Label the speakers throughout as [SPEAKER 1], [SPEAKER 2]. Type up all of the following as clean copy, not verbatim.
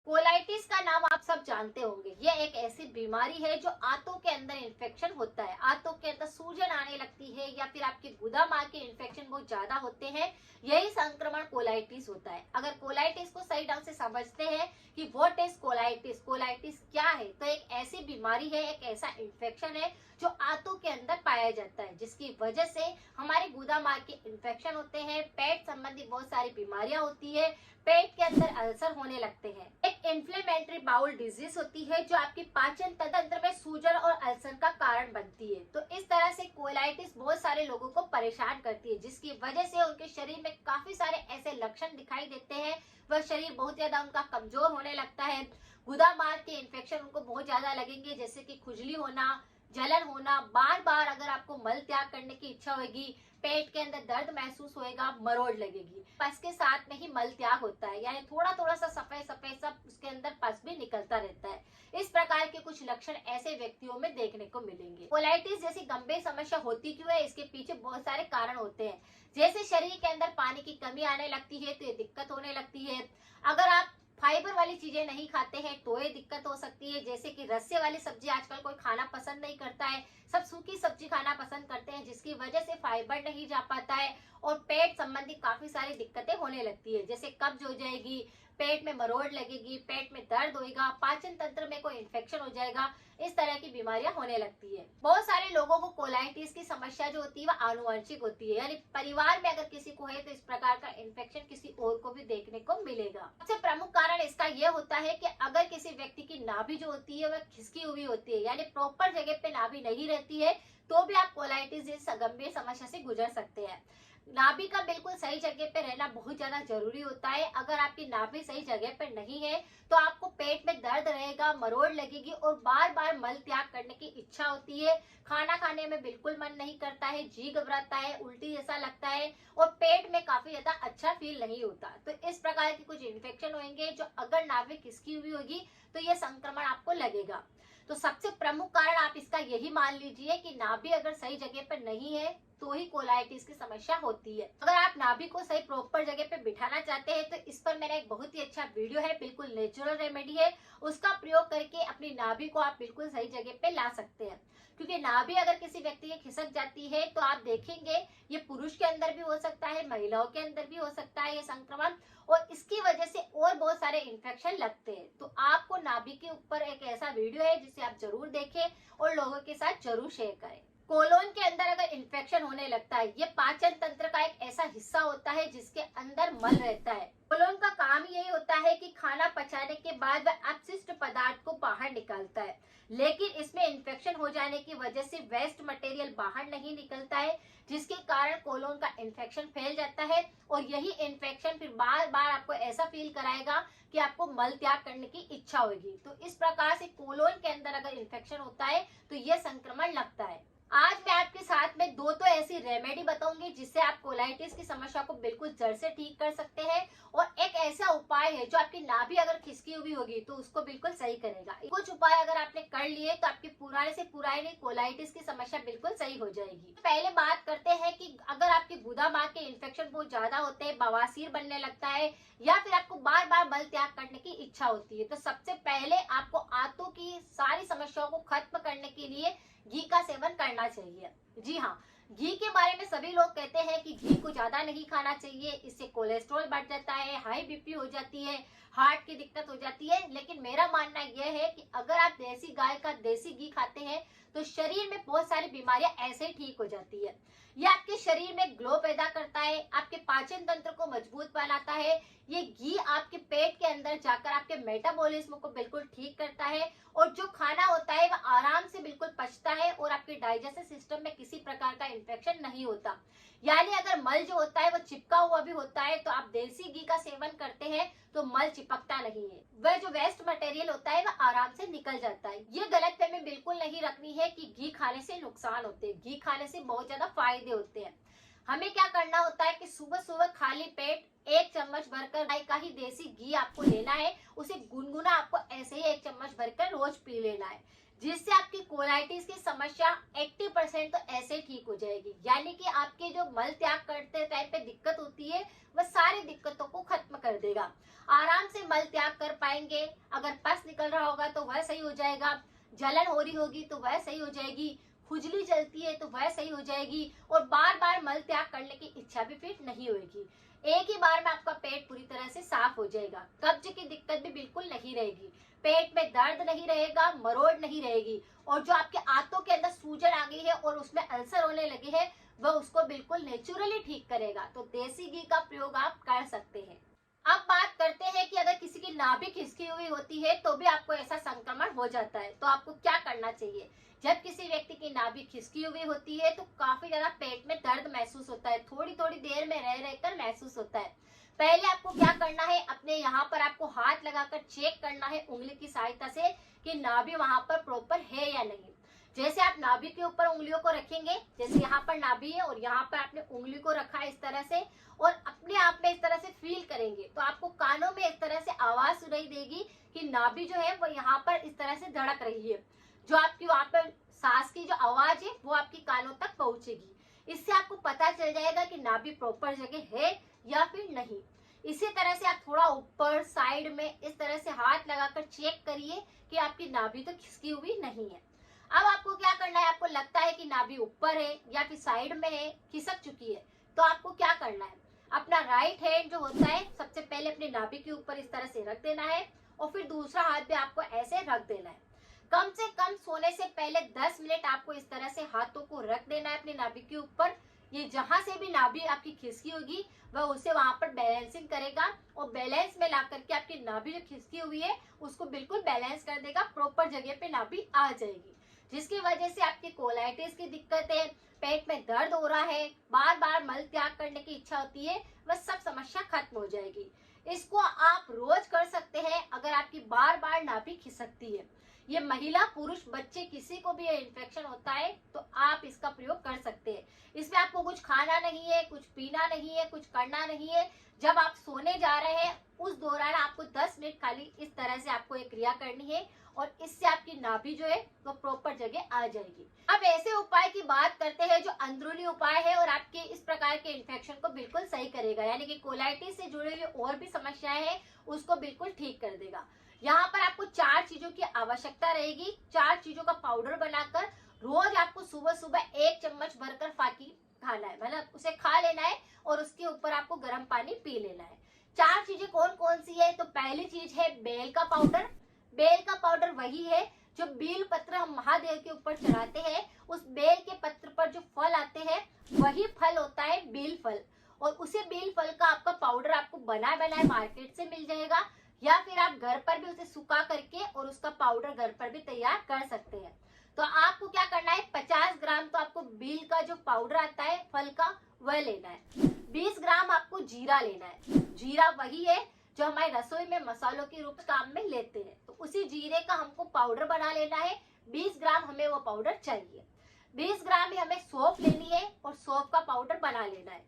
[SPEAKER 1] Colitis का नाम आप सब जानते होंगे। यह एक ऐसी बीमारी है जो आंतों के अंदर इन्फेक्शन होता है, आंतों के अंदर सूजन आने लगती है या फिर आपके गुदा मार्ग के इन्फेक्शन बहुत ज्यादा होते हैं। यही संक्रमण कोलाइटिस होता है। अगर कोलाइटिस को सही ढंग से समझते हैं कि व्हाट इज कोलाइटिस, कोलाइटिस क्या है, तो एक ऐसी बीमारी है, एक ऐसा इन्फेक्शन है जो आंतों के अंदर पाया जाता है, जिसकी वजह से हमारे गुदा मार्ग के इन्फेक्शन होते हैं, पेट संबंधी बहुत सारी बीमारियां होती है, पेट के अंदर अल्सर होने लगते हैं। एक इन्फ्लेमेटरी बाउल डिजीज होती है जो आपकी पाचन तंत्र में सूजन और अल्सर का कारण बनती है। तो इस तरह से कोलाइटिस बहुत सारे लोगों को परेशान करती है, जिसकी वजह से उनके शरीर में काफी सारे ऐसे लक्षण दिखाई देते हैं। वह शरीर बहुत ज्यादा उनका कमजोर होने लगता है। गुदा मार्ग के इन्फेक्शन उनको बहुत ज्यादा लगेंगे, जैसे कि खुजली होना, जलन होना, बार बार अगर आपको मल त्याग करने की इच्छा होगी, पेट के अंदर दर्द महसूस होएगा, मरोड़ लगेगी। पस के साथ में ही मल त्याग होता है, यानी थोड़ा थोड़ा सा सफेद सफेद सब उसके अंदर पस भी निकलता रहता है। इस प्रकार के कुछ लक्षण ऐसे व्यक्तियों में देखने को मिलेंगे। कोलाइटिस जैसी गंभीर समस्या होती क्यों है, इसके पीछे बहुत सारे कारण होते हैं। जैसे शरीर के अंदर पानी की कमी आने लगती है तो ये दिक्कत होने लगती है। अगर आप फाइबर वाली चीजें नहीं खाते हैं तो ये दिक्कत हो सकती है, जैसे कि रस्से वाली सब्जी आजकल कोई खाना पसंद नहीं करता है, सब सूखी सब्जी खाना पसंद करते हैं, जिसकी वजह से फाइबर नहीं जा पाता है और पेट संबंधी काफी सारी दिक्कतें होने लगती है, जैसे कब्ज हो जाएगी, पेट में मरोड़ लगेगी, पेट में दर्द होएगा, पाचन तंत्र में कोई इन्फेक्शन हो जाएगा। इस तरह की बीमारियां होने लगती है। बहुत सारे लोगों को कोलाइटिस की समस्या जो होती है वह आनुवंशिक होती है, यानी परिवार में अगर किसी को है तो इस प्रकार का इन्फेक्शन किसी और को भी देखने को मिलेगा। सबसे प्रमुख कारण इसका यह होता है कि अगर किसी व्यक्ति की नाभि जो होती है वह खिसकी हुई होती है, यानी प्रॉपर जगह पे नाभि नहीं रहती है, तो भी आप कोलाइटिस जैसी गंभीर समस्या से गुजर सकते हैं। नाभि का बिल्कुल सही जगह पे रहना बहुत ज्यादा जरूरी होता है। अगर आपकी नाभि सही जगह पे नहीं है तो आपको पेट में दर्द रहेगा, मरोड़ लगेगी और बार बार मल त्याग करने की इच्छा होती है। खाना खाने में बिल्कुल मन नहीं करता है, जी घबराता है, उल्टी जैसा लगता है और पेट में काफी ज्यादा अच्छा फील नहीं होता। तो इस प्रकार के कुछ इन्फेक्शन होंगे जो अगर नाभि खिसकी हुई होगी तो यह संक्रमण आपको लगेगा। तो सबसे प्रमुख कारण आप इसका यही मान लीजिए कि नाभि अगर सही जगह पर नहीं है तो ही कोलाइटिस की समस्या होती है। अगर आप नाभि को सही प्रॉपर जगह पे बिठाना चाहते हैं तो इस पर मेरा एक बहुत ही अच्छा वीडियो है, बिल्कुल नेचुरल रेमेडी है, उसका प्रयोग करके अपनी नाभि को आप बिल्कुल सही जगह पे ला सकते हैं। क्योंकि नाभि अगर किसी व्यक्ति की खिसक जाती है तो आप देखेंगे ये पुरुष के अंदर भी हो सकता है, महिलाओं के अंदर भी हो सकता है ये संक्रमण, और इसकी वजह से और बहुत सारे इन्फेक्शन लगते हैं। तो आपको नाभि के ऊपर एक ऐसा वीडियो है जिसे आप जरूर देखें और लोगों के साथ जरूर शेयर करें। कोलोन के अंदर अगर इन्फेक्शन होने लगता है, ये पाचन तंत्र का एक ऐसा हिस्सा होता है जिसके अंदर मल रहता है। कोलोन का काम यही होता है कि खाना पचाने के बाद वह अपशिष्ट पदार्थ को बाहर निकालता है, लेकिन इसमें इन्फेक्शन हो जाने की वजह से वेस्ट मटेरियल बाहर नहीं निकलता है, जिसके कारण कोलोन का इन्फेक्शन फैल जाता है और यही इन्फेक्शन फिर बार बार आपको ऐसा फील कराएगा कि आपको मल त्याग करने की इच्छा होगी। तो इस प्रकार से कोलोन के अंदर अगर इन्फेक्शन होता है तो यह संक्रमण लगता है। आज मैं आपके साथ में दो तो ऐसी रेमेडी बताऊंगी जिससे आप कोलाइटिस की समस्या को बिल्कुल जड़ से ठीक कर सकते हैं, और एक ऐसा उपाय है जो आपकी नाभि अगर खिसकी हुई होगी तो उसको बिल्कुल सही करेगा। कुछ उपाय अगर आपने कर लिए तो आपकी पुराने से पुरानी कोलाइटिस की समस्या बिल्कुल सही हो जाएगी। पहले बात करते हैं कि अगर आपके गुदा मार्ग के इन्फेक्शन बहुत ज्यादा होते हैं, बवासीर बनने लगता है या फिर आपको बार बार मल त्याग करने की इच्छा होती है, तो सबसे पहले आपको आंतों की सारी समस्याओं को खत्म करने के लिए घी का सेवन करना चाहिए। जी हाँ, घी के बारे में सभी लोग कहते हैं कि घी को ज्यादा नहीं खाना चाहिए, इससे कोलेस्ट्रॉल बढ़ जाता है, हाई बीपी हो जाती है, हार्ट की दिक्कत हो जाती है। लेकिन मेरा मानना यह है कि अगर आप देसी गाय का देसी घी खाते हैं तो शरीर में बहुत सारी बीमारियां ऐसे ही ठीक हो जाती है। यह आपके शरीर में ग्लो पैदा करता है, आपके पाचन तंत्र को मजबूत बनाता है। ये घी आपके पेट के अंदर जाकर आपके मेटाबॉलिज्म को बिल्कुल ठीक करता है और जो खाना होता है वह आराम से बिल्कुल पचता है और आपके डाइजेस्टिव सिस्टम में किसी प्रकार का इन्फेक्शन नहीं होता। यानी अगर मल जो होता है वो चिपका हुआ भी होता है तो आप देसी घी का सेवन करते हैं तो मल चिपकता नहीं है, वह जो वेस्ट मटेरियल होता है वह आराम से निकल जाता है। ये गलतफहमी बिल्कुल नहीं रखनी है कि घी खाने से नुकसान होते हैं, घी खाने से बहुत ज्यादा फायदे होते हैं। हमें क्या करना होता है कि सुबह सुबह खाली पेट 1 चम्मच भरकर गाय का ही देसी घी आपको लेना है, उसे गुनगुना आपको ऐसे ही 1 चम्मच भरकर रोज पी लेना है। जिससे आपकी कोलाइटिस की समस्या 80% तो ऐसे ठीक हो जाएगी। यानी कि आपके जो मल त्याग करते टाइम पे दिक्कत होती है वह सारी दिक्कतों को खत्म कर देगा। आराम से मल त्याग कर पाएंगे। अगर पस निकल रहा होगा तो वह सही हो जाएगा, जलन हो रही होगी तो वह सही हो जाएगी, खुजली चलती है तो वह सही हो जाएगी, और बार बार मल त्याग करने की इच्छा भी फिर नहीं होगी। एक ही बार में आपका पेट पूरी तरह से साफ हो जाएगा। कब्ज की दिक्कत भी बिल्कुल नहीं रहेगी, पेट में दर्द नहीं रहेगा, मरोड़ नहीं रहेगी, और जो आपके आंतों के अंदर सूजन आ गई है और उसमें अल्सर होने लगे हैं वह उसको बिल्कुल नेचुरली ठीक करेगा। तो देसी घी का प्रयोग आप कर सकते हैं। अब बात करते हैं कि अगर किसी की नाभि खिसकी हुई होती है तो भी आपको ऐसा संक्रमण हो जाता है, तो आपको क्या करना चाहिए। जब किसी व्यक्ति की नाभि खिसकी हुई होती है तो काफी ज्यादा पेट में दर्द महसूस होता है, थोड़ी थोड़ी देर में रह रहकर महसूस होता है। पहले आपको क्या करना है, अपने यहाँ पर आपको हाथ लगाकर चेक करना है उंगली की सहायता से कि नाभि वहां पर प्रॉपर है या नहीं। जैसे आप नाभि के ऊपर उंगलियों को रखेंगे, जैसे यहाँ पर नाभि है और यहाँ पर आपने उंगली को रखा है इस तरह से, और अपने आप में इस तरह से फील करेंगे तो आपको कानों में इस तरह से आवाज सुनाई देगी कि नाभि जो है वो यहाँ पर इस तरह से धड़क रही है। जो आपकी वहां पर सांस की जो आवाज है वो आपकी कानों तक पहुंचेगी। इससे आपको पता चल जाएगा कि नाभि प्रॉपर जगह है या फिर नहीं। इसी तरह से आप थोड़ा ऊपर साइड में इस तरह से हाथ लगाकर चेक करिए कि आपकी नाभि तो खिसकी हुई नहीं है। अब आपको क्या करना है, आपको लगता है कि नाभि ऊपर है या फिर साइड में है, खिसक चुकी है, तो आपको क्या करना है, अपना राइट हैंड जो होता है सबसे पहले अपनी नाभि के ऊपर इस तरह से रख देना है, और फिर दूसरा हाथ भी आपको ऐसे रख देना है। कम से कम सोने से पहले 10 मिनट आपको इस तरह से हाथों को रख देना है अपनी नाभि के ऊपर। ये जहां से भी नाभि आपकी खिसकी होगी वह उसे वहां पर बैलेंसिंग करेगा, और बैलेंस में ला करके आपकी नाभि जो खिसकी हुई है उसको बिल्कुल बैलेंस कर देगा, प्रॉपर जगह पे नाभि आ जाएगी। जिसकी वजह से आपकी कोलाइटिस की दिक्कत है, पेट में दर्द हो रहा है, बार बार मल त्याग करने की इच्छा होती है, वह सब समस्या खत्म हो जाएगी। इसको आप रोज कर सकते हैं अगर आपकी बार बार नाभि खिसकती है। ये महिला पुरुष बच्चे किसी को भी इन्फेक्शन होता है तो आप इसका प्रयोग कर सकते हैं। इसमें आपको कुछ खाना नहीं है, कुछ पीना नहीं है, कुछ करना नहीं है। जब आप सोने जा रहे हैं उस दौरान आपको 10 मिनट खाली इस तरह से आपको एक क्रिया करनी है, और इससे आपकी नाभि जो है वो प्रॉपर जगह आ जाएगी। अब ऐसे उपाय की बात करते हैं जो अंदरूनी उपाय है और आपके इस प्रकार के इन्फेक्शन को बिल्कुल सही करेगा, यानी कि कोलाइटिस से जुड़े हुए और भी समस्याएं हैं उसको बिल्कुल ठीक कर देगा। यहाँ पर आपको 4 चीजों की आवश्यकता रहेगी। 4 चीजों का पाउडर बनाकर रोज आपको सुबह सुबह 1 चम्मच भरकर फाकी खाना है, मतलब उसे खा लेना है और उसके ऊपर आपको गर्म पानी पी लेना है। 4 चीजें कौन कौन सी है, तो पहली चीज है बेल का पाउडर। बेल का पाउडर वही है जो बेल पत्र हम महादेव के ऊपर चढ़ाते हैं, उस बेल के पत्र पर जो फल आते हैं वही फल होता है बेल फल, और उसे बेल फल का आपका पाउडर आपको बनाए बनाए मार्केट से मिल जाएगा, या फिर आप घर पर भी उसे सुखा करके और उसका पाउडर घर पर भी तैयार कर सकते हैं। तो आपको क्या करना है, 50 ग्राम तो आपको बेल का जो पाउडर आता है फल का वह लेना है। 20 ग्राम आपको जीरा लेना है। जीरा वही है जो हमारे रसोई में मसालों के रूप काम में लेते हैं, तो उसी जीरे का हमको पाउडर बना लेना है। 20 ग्राम हमें वो पाउडर चाहिए। 20 ग्राम ही हमें सौंफ लेनी है और सौंफ का पाउडर बना लेना है।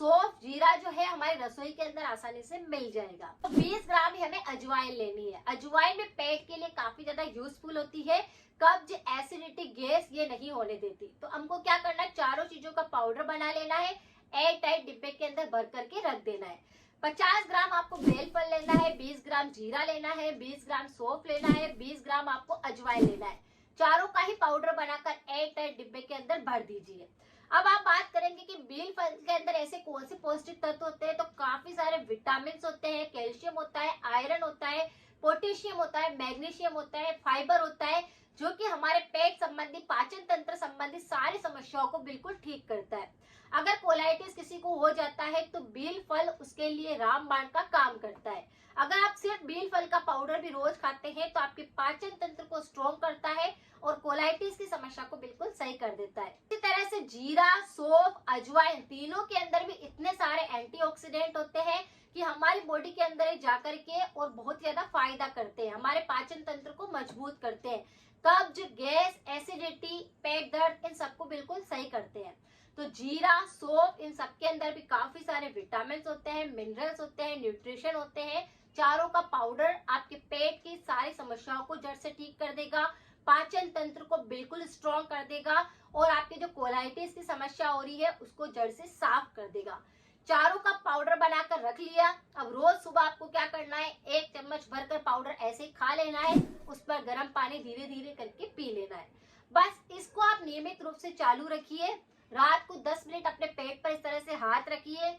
[SPEAKER 1] सौंफ जीरा जो है हमारे रसोई के अंदर आसानी से मिल जाएगा। तो 20 ग्राम ही हमें अजवाइन लेनी है। अजवाइन में पेट के लिए काफी ज्यादा यूजफुल होती है, कब्ज, एसिडिटी, गैस ये नहीं होने देती। तो हमको क्या करना है, चारों चीजों का पाउडर बना लेना है, एयर टाइट डिब्बे के अंदर भर करके रख देना है। 50 ग्राम आपको बेल फल लेना है, 20 ग्राम जीरा लेना है, 20 ग्राम सौंफ लेना है, 20 ग्राम आपको अजवाइन लेना है। चारों का ही पाउडर बनाकर एयर टाइट डिब्बे के अंदर भर दीजिए। अब आप बात करेंगे कि बेल फल के अंदर ऐसे कौन से पौष्टिक तत्व होते हैं, तो काफी सारे विटामिन होते हैं, कैल्शियम होता है, आयरन होता है, पोटेशियम होता है, मैग्नीशियम होता है, फाइबर होता है, जो कि हमारे पेट संबंधी, पाचन तंत्र संबंधी सारी समस्याओं को बिल्कुल ठीक करता है। अगर कोलाइटिस किसी को हो जाता है तो बेल फल उसके लिए रामबाण का काम करता है। अगर आप सिर्फ बेल फल का पाउडर भी रोज खाते हैं तो आपके पाचन तंत्र को स्ट्रॉन्ग करता है और कोलाइटिस की समस्या को बिल्कुल सही कर देता है। इसी तरह से जीरा, सौंफ, अजवाइन तीनों के अंदर भी इतने सारे एंटीऑक्सीडेंट होते हैं कि हमारी बॉडी के अंदर जाकर के और बहुत ज्यादा फायदा करते हैं, हमारे पाचन तंत्र को मजबूत करते हैं, कब्ज, गैस, एसिडिटी, पेट दर्द इन सबको बिल्कुल सही करते हैं। तो जीरा, सौंफ इन सब के अंदर भी काफी सारे विटामिन होते हैं, मिनरल्स होते हैं, न्यूट्रिशन होते हैं। चारों का पाउडर आपके पेट की सारी समस्याओं को जड़ से ठीक कर देगा, पाचन तंत्र को बिल्कुल स्ट्रॉन्ग कर देगा और आपके जो कोलाइटिस की समस्या हो रही है उसको जड़ से साफ कर देगा। चारों का पाउडर बनाकर रख लिया। अब रोज सुबह आपको क्या करना है, 1 चम्मच भरकर पाउडर ऐसे ही खा लेना है, उस पर गर्म पानी धीरे धीरे करके पी लेना है। बस इसको आप नियमित रूप से चालू रखिए। रात को 10 मिनट अपने पेट पर इस तरह से हाथ रखिए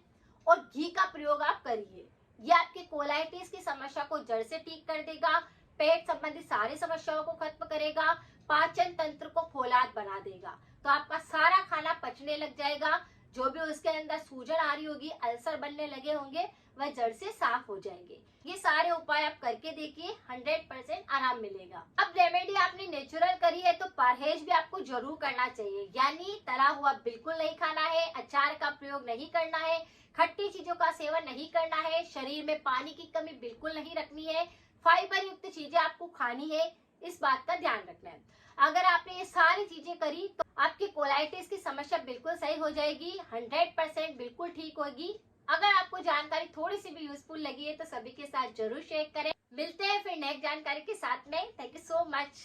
[SPEAKER 1] और घी का प्रयोग आप करिए। ये आपके कोलाइटिस की समस्या को जड़ से ठीक कर देगा, पेट संबंधी सारी समस्याओं को खत्म करेगा, पाचन तंत्र को फौलाद बना देगा। तो आपका सारा खाना पचने लग जाएगा, जो भी उसके अंदर सूजन आ रही होगी, अल्सर बनने लगे होंगे, वह जड़ से साफ हो जाएंगे। ये सारे उपाय आप करके देखिए, 100% आराम मिलेगा। अब रेमेडी आपने नेचुरल करी है तो परहेज भी आपको जरूर करना चाहिए, यानी तला हुआ बिल्कुल नहीं खाना है, अचार का प्रयोग नहीं करना है, खट्टी चीजों का सेवन नहीं करना है, शरीर में पानी की कमी बिल्कुल नहीं रखनी है, फाइबर युक्त चीजें आपको खानी है, इस बात का ध्यान रखना है। अगर आपने ये सारी चीजें करी तो आपकी कोलाइटिस की समस्या बिल्कुल सही हो जाएगी, 100% बिल्कुल ठीक होगी। अगर आपको जानकारी थोड़ी सी भी यूजफुल लगी है तो सभी के साथ जरूर शेयर करें। मिलते हैं फिर नेक्स्ट जानकारी के साथ में। Thank you so much.